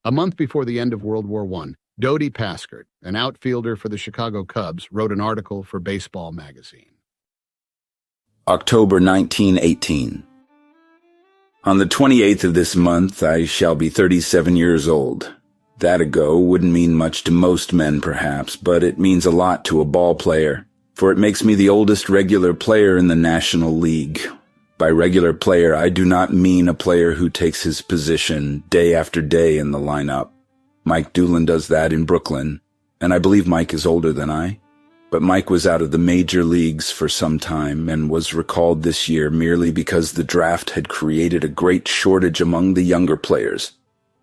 A month before the end of World War I, Dode Paskert, an outfielder for the Chicago Cubs, wrote an article for Baseball magazine. October 1918. On the 28th of this month, I shall be 37 years old. That ago wouldn't mean much to most men, perhaps, but it means a lot to a ball player, for it makes me the oldest regular player in the National League. By regular player, I do not mean a player who takes his position day after day in the lineup. Mike Doolin does that in Brooklyn, and I believe Mike is older than I. But Mike was out of the major leagues for some time and was recalled this year merely because the draft had created a great shortage among the younger players.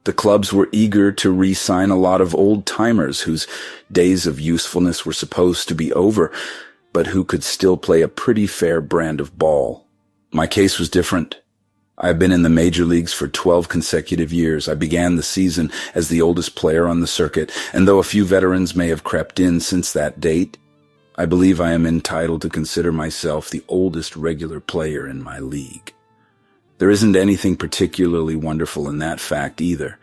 The clubs were eager to re-sign a lot of old-timers whose days of usefulness were supposed to be over, but who could still play a pretty fair brand of ball. My case was different. I have been in the major leagues for 12 consecutive years. I began the season as the oldest player on the circuit, and though a few veterans may have crept in since that date, I believe I am entitled to consider myself the oldest regular player in my league. There isn't anything particularly wonderful in that fact either.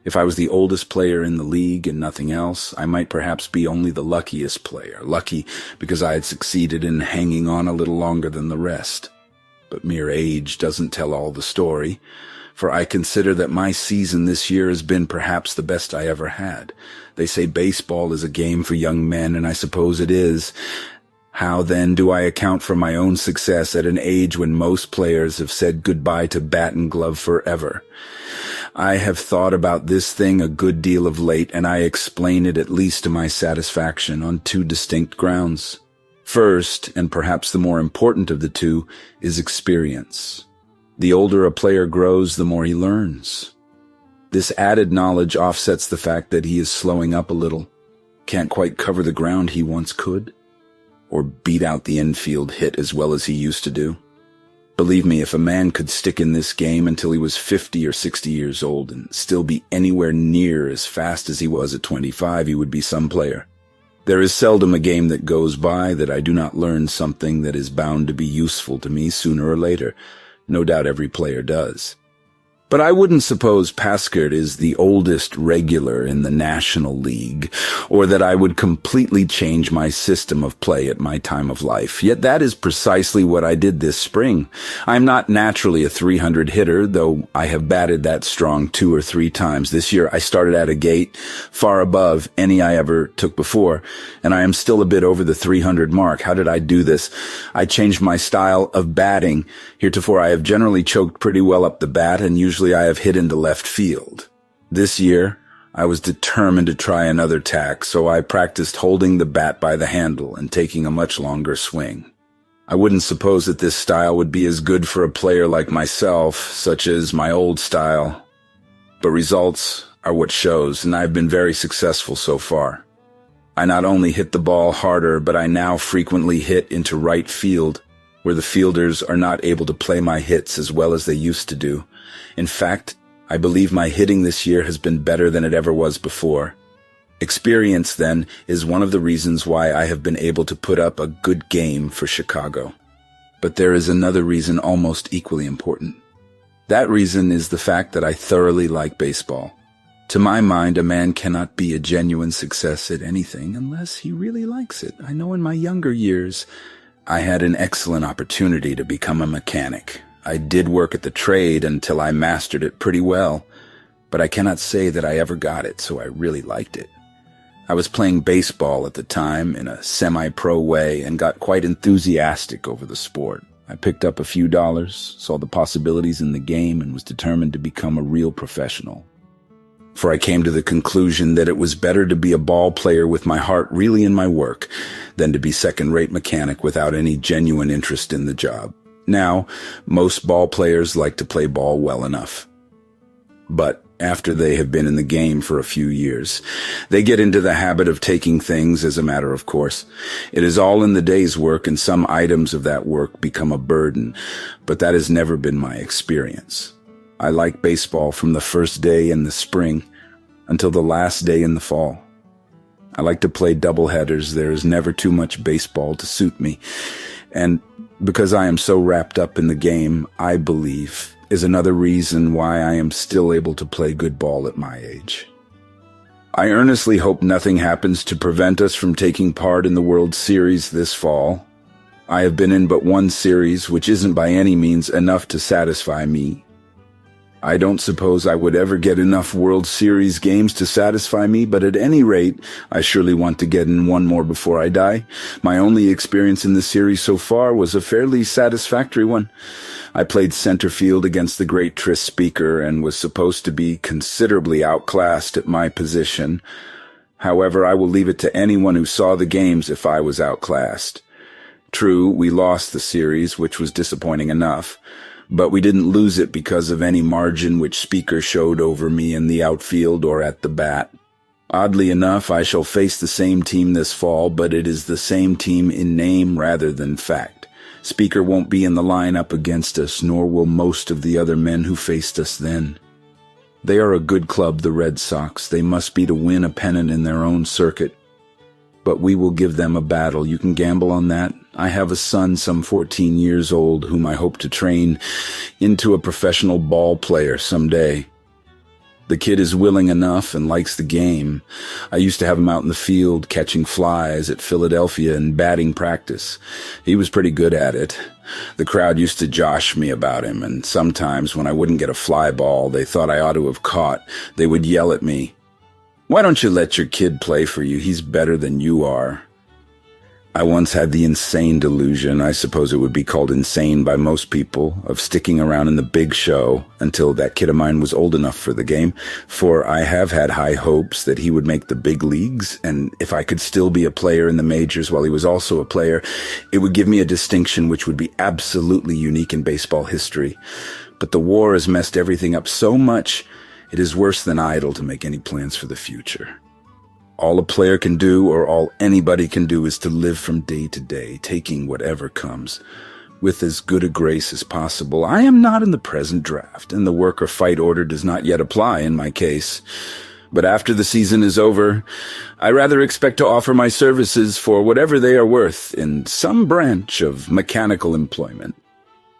If I was the oldest player in the league and nothing else, I might perhaps be only the luckiest player, lucky because I had succeeded in hanging on a little longer than the rest. But mere age doesn't tell all the story, for I consider that my season this year has been perhaps the best I ever had. They say baseball is a game for young men, and I suppose it is. How then do I account for my own success at an age when most players have said goodbye to bat and glove forever? I have thought about this thing a good deal of late, and I explain it at least to my satisfaction on two distinct grounds. First, and perhaps the more important of the two, is experience. The older a player grows, the more he learns. This added knowledge offsets the fact that he is slowing up a little, can't quite cover the ground he once could, or beat out the infield hit as well as he used to do. Believe me, if a man could stick in this game until he was 50 or 60 years old and still be anywhere near as fast as he was at 25, he would be some player. There is seldom a game that goes by that I do not learn something that is bound to be useful to me sooner or later. No doubt every player does. But I wouldn't suppose Paskert is the oldest regular in the National League, or that I would completely change my system of play at my time of life. Yet that is precisely what I did this spring. I'm not naturally a 300 hitter, though I have batted that strong 2 or 3 times. This year I started at a gait far above any I ever took before, and I am still a bit over the 300 mark. How did I do this? I changed my style of batting. Heretofore I have generally choked pretty well up the bat, and usually I have hit into left field. This year, I was determined to try another tack, so I practiced holding the bat by the handle and taking a much longer swing. I wouldn't suppose that this style would be as good for a player like myself, such as my old style, but results are what shows, and I've been very successful so far. I not only hit the ball harder, but I now frequently hit into right field, where the fielders are not able to play my hits as well as they used to do. In fact, I believe my hitting this year has been better than it ever was before. Experience, then, is one of the reasons why I have been able to put up a good game for Chicago. But there is another reason almost equally important. That reason is the fact that I thoroughly like baseball. To my mind, a man cannot be a genuine success at anything unless he really likes it. I know in my younger years, I had an excellent opportunity to become a mechanic. I did work at the trade until I mastered it pretty well, but I cannot say that I ever got it, so I really liked it. I was playing baseball at the time in a semi-pro way and got quite enthusiastic over the sport. I picked up a few dollars, saw the possibilities in the game, and was determined to become a real professional. For I came to the conclusion that it was better to be a ball player with my heart really in my work than to be second-rate mechanic without any genuine interest in the job. Now, most ball players like to play ball well enough. But after they have been in the game for a few years, they get into the habit of taking things as a matter of course. It is all in the day's work, and some items of that work become a burden, but that has never been my experience. I like baseball from the first day in the spring until the last day in the fall. I like to play doubleheaders. There is never too much baseball to suit me. And because I am so wrapped up in the game, I believe is another reason why I am still able to play good ball at my age. I earnestly hope nothing happens to prevent us from taking part in the World Series this fall. I have been in but one series, which isn't by any means enough to satisfy me. I don't suppose I would ever get enough World Series games to satisfy me, but at any rate, I surely want to get in one more before I die. My only experience in the series so far was a fairly satisfactory one. I played center field against the great Tris Speaker and was supposed to be considerably outclassed at my position. However, I will leave it to anyone who saw the games if I was outclassed. True, we lost the series, which was disappointing enough. But we didn't lose it because of any margin which Speaker showed over me in the outfield or at the bat. Oddly enough, I shall face the same team this fall, but it is the same team in name rather than fact. Speaker won't be in the lineup against us, nor will most of the other men who faced us then. They are a good club, the Red Sox. They must be to win a pennant in their own circuit. But we will give them a battle. You can gamble on that. I have a son some 14 years old whom I hope to train into a professional ball player someday. The kid is willing enough and likes the game. I used to have him out in the field catching flies at Philadelphia in batting practice. He was pretty good at it. The crowd used to josh me about him, and sometimes when I wouldn't get a fly ball they thought I ought to have caught, they would yell at me, "Why don't you let your kid play for you? He's better than you are." I once had the insane delusion, I suppose it would be called insane by most people, of sticking around in the big show until that kid of mine was old enough for the game, for I have had high hopes that he would make the big leagues, and if I could still be a player in the majors while he was also a player, it would give me a distinction which would be absolutely unique in baseball history. But the war has messed everything up so much, it is worse than idle to make any plans for the future. All a player can do, or all anybody can do, is to live from day to day, taking whatever comes, with as good a grace as possible. I am not in the present draft, and the work or fight order does not yet apply in my case. But after the season is over, I rather expect to offer my services for whatever they are worth in some branch of mechanical employment.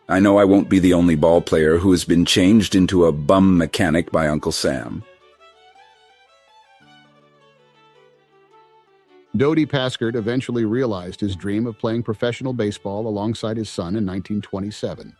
I know I won't be the only ball player who has been changed into a bum mechanic by Uncle Sam. Dode Paskert eventually realized his dream of playing professional baseball alongside his son in 1927.